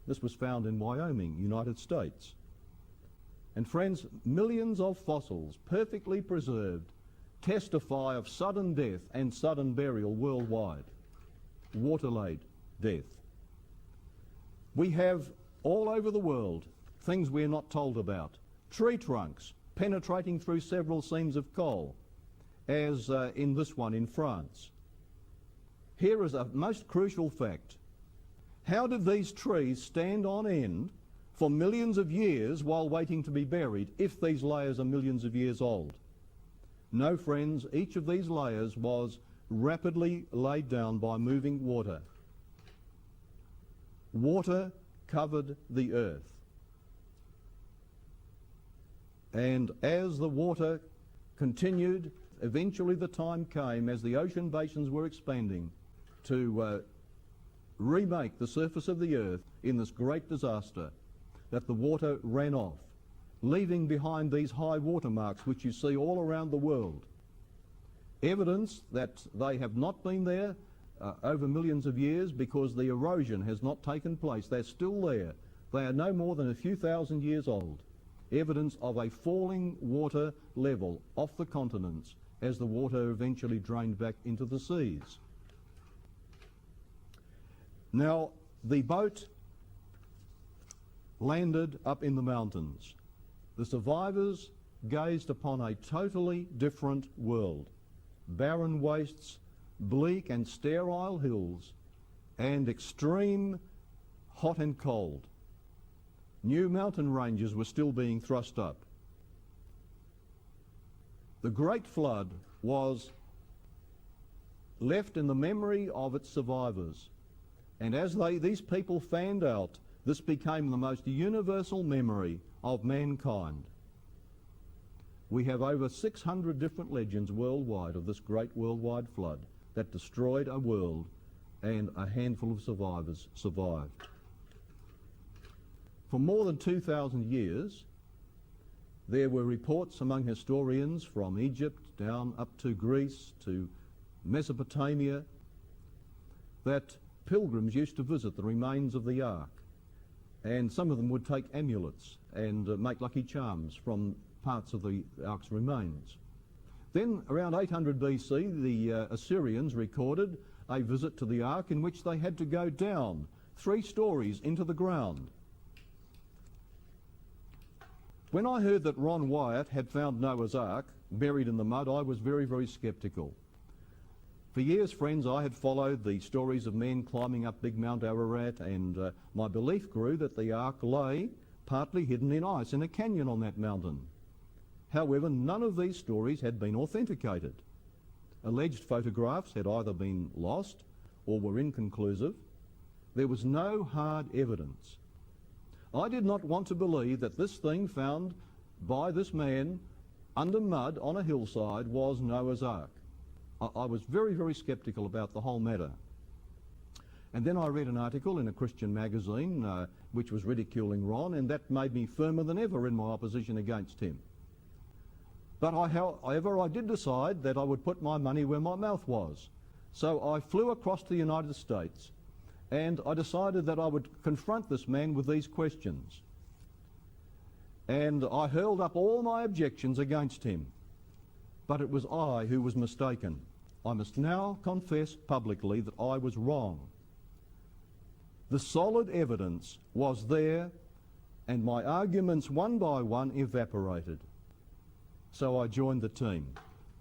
This was found in Wyoming, United States. And friends, millions of fossils, perfectly preserved, testify of sudden death and sudden burial worldwide. Water-laid death. We have all over the world things we're not told about. Tree trunks penetrating through several seams of coal, as in this one in France. Here is a most crucial fact. How did these trees stand on end for millions of years while waiting to be buried if these layers are millions of years old? No, friends, each of these layers was rapidly laid down by moving water. Water covered the earth. And as the water continued, eventually the time came, as the ocean basins were expanding, to remake the surface of the earth in this great disaster, that the water ran off, leaving behind these high water marks which you see all around the world. Evidence that they have not been there over millions of years because the erosion has not taken place. They're still there. They are no more than a few thousand years old. Evidence of a falling water level off the continents as the water eventually drained back into the seas. Now, the boat landed up in the mountains. The survivors gazed upon a totally different world. Barren wastes, bleak and sterile hills, and extreme hot and cold. New mountain ranges were still being thrust up. The Great Flood was left in the memory of its survivors. And as these people fanned out, this became the most universal memory of mankind. We have over 600 different legends worldwide of this great worldwide flood that destroyed a world, and a handful of survivors survived. For more than 2,000 years, there were reports among historians from Egypt down up to Greece to Mesopotamia that pilgrims used to visit the remains of the Ark, and some of them would take amulets and make lucky charms from parts of the Ark's remains. Then, around 800 BC, the Assyrians recorded a visit to the Ark in which they had to go down 3 stories into the ground. When I heard that Ron Wyatt had found Noah's Ark buried in the mud, I was very, very sceptical. For years, friends, I had followed the stories of men climbing up Big Mount Ararat, and my belief grew that the Ark lay partly hidden in ice in a canyon on that mountain. However, none of these stories had been authenticated. Alleged photographs had either been lost or were inconclusive. There was no hard evidence. I did not want to believe that this thing found by this man under mud on a hillside was Noah's Ark. I was very, very sceptical about the whole matter. And then I read an article in a Christian magazine which was ridiculing Ron, and that made me firmer than ever in my opposition against him. But however, I did decide that I would put my money where my mouth was. So I flew across to the United States, and I decided that I would confront this man with these questions. And I hurled up all my objections against him. But it was I who was mistaken. I must now confess publicly that I was wrong. The solid evidence was there, and my arguments one by one evaporated. So I joined the team.